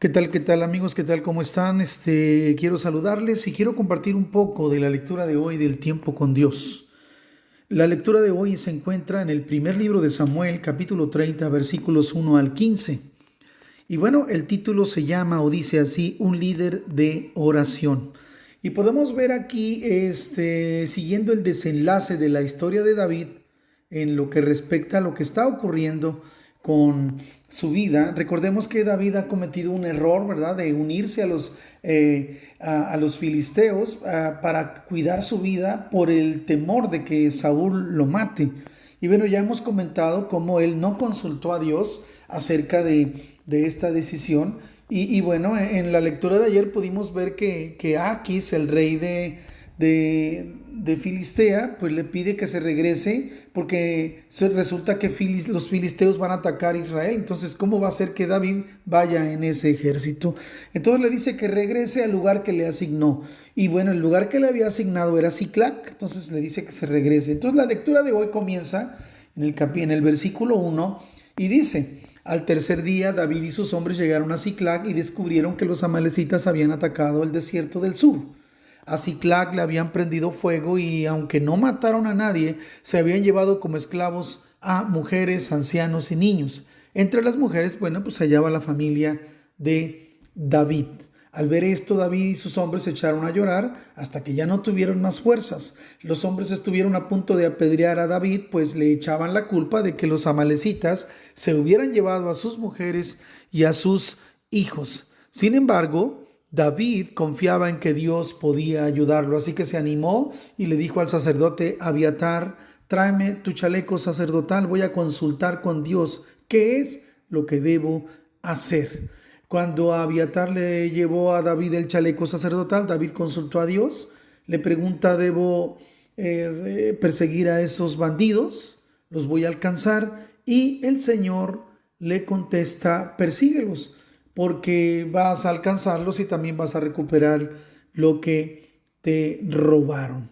Qué tal amigos? ¿Qué tal? ¿Cómo están? Quiero saludarles y quiero compartir un poco de la lectura de hoy del tiempo con Dios. La lectura de hoy se encuentra en el primer libro de Samuel, capítulo 30, versículos 1 al 15. Y bueno, el título se llama o dice así, un líder de oración. Y podemos ver aquí, siguiendo el desenlace de la historia de David en lo que respecta a lo que está ocurriendo con su vida. Recordemos que David ha cometido un error, ¿verdad? De unirse a los filisteos para cuidar su vida por el temor de que Saúl lo mate. Y bueno, ya hemos comentado cómo él no consultó a Dios acerca de esta decisión. Y bueno, en la lectura de ayer pudimos ver que Aquis, el rey de Filistea, pues le pide que se regrese porque resulta que los filisteos van a atacar a Israel. Entonces, ¿cómo va a ser que David vaya en ese ejército? Entonces le dice que regrese al lugar que le asignó. Y bueno, el lugar que le había asignado era Siclac. Entonces le dice que se regrese. Entonces la lectura de hoy comienza en el versículo 1 y dice: al tercer día, David y sus hombres llegaron a Siclac y descubrieron que los amalecitas habían atacado el desierto del sur. A Siclac le habían prendido fuego y, aunque no mataron a nadie, se habían llevado como esclavos a mujeres, ancianos y niños. Entre las mujeres, bueno, pues se hallaba la familia de David. Al ver esto, David y sus hombres se echaron a llorar hasta que ya no tuvieron más fuerzas. Los hombres estuvieron a punto de apedrear a David, pues le echaban la culpa de que los amalecitas se hubieran llevado a sus mujeres y a sus hijos. Sin embargo, David confiaba en que Dios podía ayudarlo, así que se animó y le dijo al sacerdote Abiatar: tráeme tu chaleco sacerdotal, voy a consultar con Dios qué es lo que debo hacer. Cuando Abiatar le llevó a David el chaleco sacerdotal, David consultó a Dios, le pregunta: ¿debo perseguir a esos bandidos? ¿Los voy a alcanzar? Y el Señor le contesta: persíguelos, porque vas a alcanzarlos y también vas a recuperar lo que te robaron.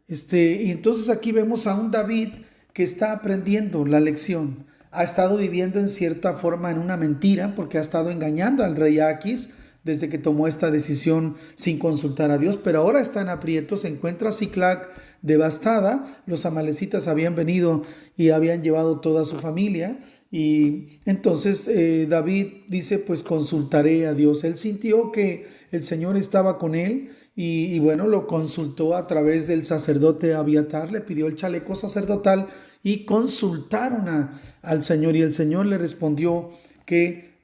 Y entonces aquí vemos a un David que está aprendiendo la lección. Ha estado viviendo en cierta forma en una mentira porque ha estado engañando al rey Aquis desde que tomó esta decisión sin consultar a Dios, pero ahora está en aprietos, se encuentra Siclac devastada, los amalecitas habían venido y habían llevado toda su familia, y entonces David dice: pues consultaré a Dios. Él sintió que el Señor estaba con él y bueno, lo consultó a través del sacerdote Abiatar, le pidió el chaleco sacerdotal y consultaron al Señor, y el Señor le respondió que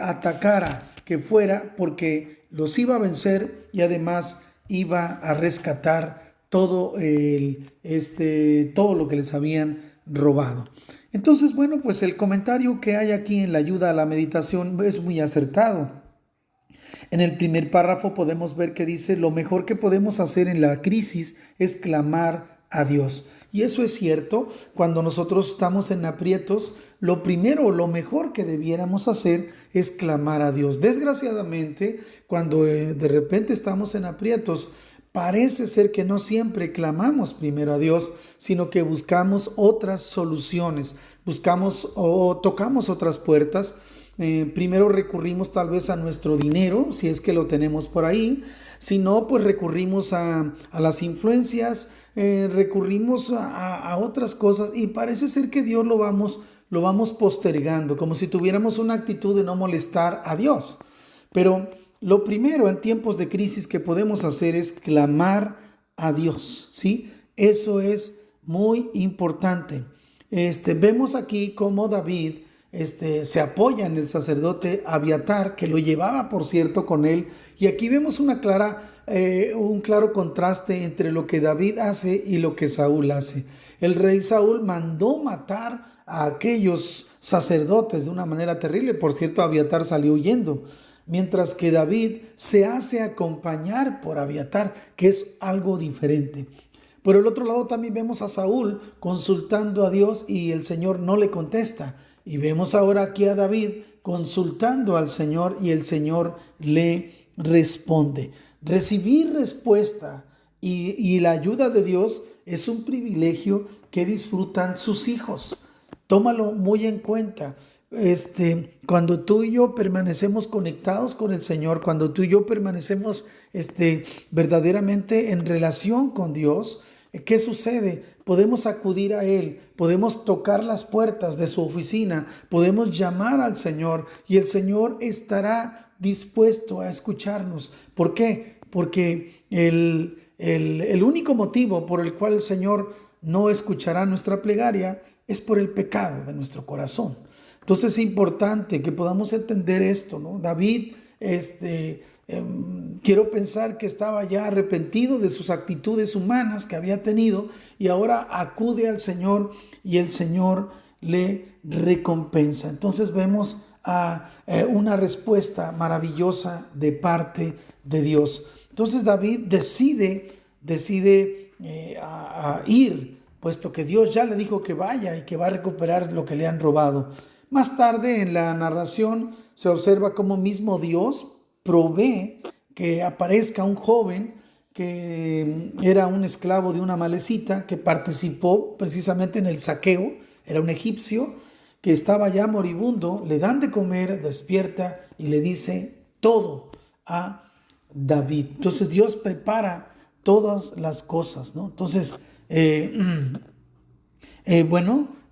atacara, que fuera, porque los iba a vencer y además iba a rescatar todo lo que les habían robado. Entonces, bueno, pues el comentario que hay aquí en la ayuda a la meditación es muy acertado. En el primer párrafo podemos ver que dice: lo mejor que podemos hacer en la crisis es clamar a Dios. Y eso es cierto. Cuando nosotros estamos en aprietos, lo primero, lo mejor que debiéramos hacer es clamar a Dios. Desgraciadamente, cuando de repente estamos en aprietos, parece ser que no siempre clamamos primero a Dios, sino que buscamos otras soluciones, buscamos o tocamos otras puertas. Primero recurrimos tal vez a nuestro dinero, si es que lo tenemos por ahí. Si no, pues recurrimos a las influencias, recurrimos a otras cosas, y parece ser que Dios lo vamos postergando, como si tuviéramos una actitud de no molestar a Dios. Pero lo primero en tiempos de crisis que podemos hacer es clamar a Dios, ¿sí? Eso es muy importante. Vemos aquí cómo David se apoya en el sacerdote Abiatar, que lo llevaba, por cierto, con él. Y aquí vemos un claro contraste entre lo que David hace y lo que Saúl hace. El rey Saúl mandó matar a aquellos sacerdotes de una manera terrible. Por cierto, Abiatar salió huyendo, mientras que David se hace acompañar por Abiatar, que es algo diferente. Por el otro lado también vemos a Saúl consultando a Dios y el Señor no le contesta. Y vemos ahora aquí a David consultando al Señor y el Señor le responde. Recibir respuesta y la ayuda de Dios es un privilegio que disfrutan sus hijos. Tómalo muy en cuenta. cuando tú y yo permanecemos conectados con el Señor, cuando tú y yo permanecemos verdaderamente en relación con Dios, ¿qué sucede? Podemos acudir a Él, podemos tocar las puertas de su oficina, podemos llamar al Señor y el Señor estará dispuesto a escucharnos. ¿Por qué? Porque el único motivo por el cual el Señor no escuchará nuestra plegaria es por el pecado de nuestro corazón. Entonces es importante que podamos entender esto, ¿no? David, quiero pensar que estaba ya arrepentido de sus actitudes humanas que había tenido y ahora acude al Señor y el Señor le recompensa. Entonces vemos una respuesta maravillosa de parte de Dios. Entonces David decide a ir, puesto que Dios ya le dijo que vaya y que va a recuperar lo que le han robado. Más tarde en la narración se observa cómo mismo Dios provee que aparezca un joven que era un esclavo de una amalecita que participó precisamente en el saqueo, era un egipcio que estaba ya moribundo, le dan de comer, despierta y le dice todo a David. Entonces Dios prepara todas las cosas, ¿no? Entonces,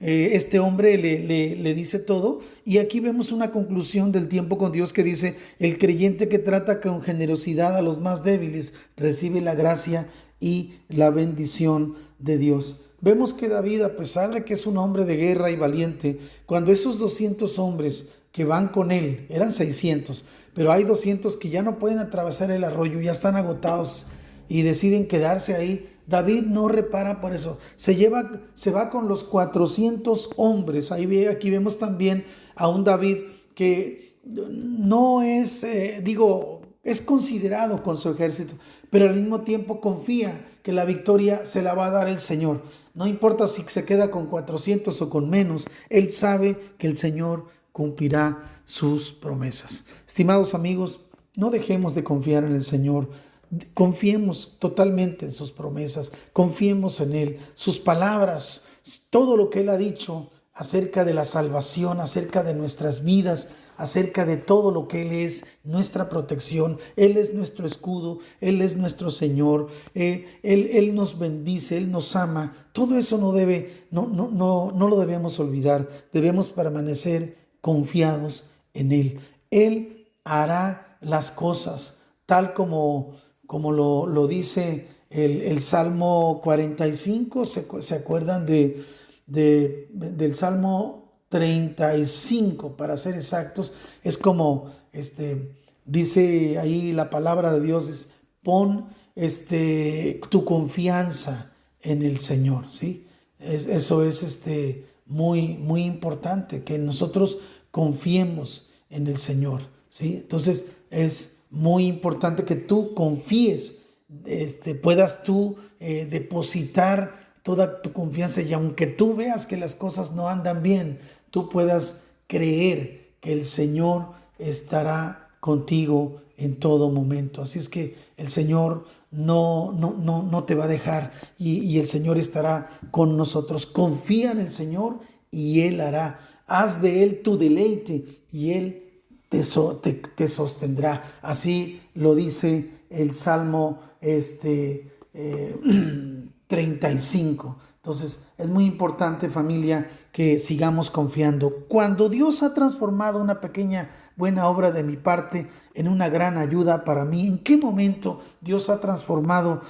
este hombre le dice todo y aquí vemos una conclusión del tiempo con Dios que dice: el creyente que trata con generosidad a los más débiles recibe la gracia y la bendición de Dios. Vemos que David, a pesar de que es un hombre de guerra y valiente, cuando esos 200 hombres que van con él, eran 600, pero hay 200 que ya no pueden atravesar el arroyo, ya están agotados y deciden quedarse ahí, David no repara por eso, se va con los 400 hombres. Aquí vemos también a un David que no es, es considerado con su ejército, pero al mismo tiempo confía que la victoria se la va a dar el Señor. No importa si se queda con 400 o con menos, él sabe que el Señor cumplirá sus promesas. Estimados amigos, no dejemos de confiar en el Señor. Confiemos totalmente en sus promesas, confiemos en Él, sus palabras, todo lo que Él ha dicho acerca de la salvación, acerca de nuestras vidas, acerca de todo lo que Él es, nuestra protección. Él es nuestro escudo, Él es nuestro Señor, Él nos bendice, Él nos ama. Todo eso no lo debemos olvidar, debemos permanecer confiados en Él. Él hará las cosas tal como lo dice el Salmo 45, ¿se acuerdan del Salmo 35, para ser exactos? Es como, dice ahí la palabra de Dios, es: pon tu confianza en el Señor, ¿sí? Eso es muy, muy importante, que nosotros confiemos en el Señor, ¿sí? Entonces es muy importante que tú confíes, puedas tú depositar toda tu confianza, y aunque tú veas que las cosas no andan bien, tú puedas creer que el Señor estará contigo en todo momento. Así es que el Señor no te va a dejar y el Señor estará con nosotros. Confía en el Señor y Él hará. Haz de Él tu deleite y Él te sostendrá. Así lo dice el Salmo 35. Entonces es muy importante, familia, que sigamos confiando. Cuando Dios ha transformado una pequeña buena obra de mi parte en una gran ayuda para mí, ¿en qué momento Dios ha transformado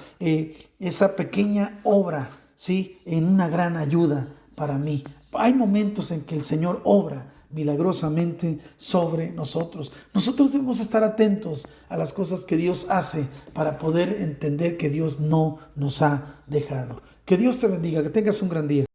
esa pequeña obra, ¿sí?, en una gran ayuda para mí? Hay momentos en que el Señor obra milagrosamente sobre nosotros. Nosotros debemos estar atentos a las cosas que Dios hace para poder entender que Dios no nos ha dejado. Que Dios te bendiga, que tengas un gran día.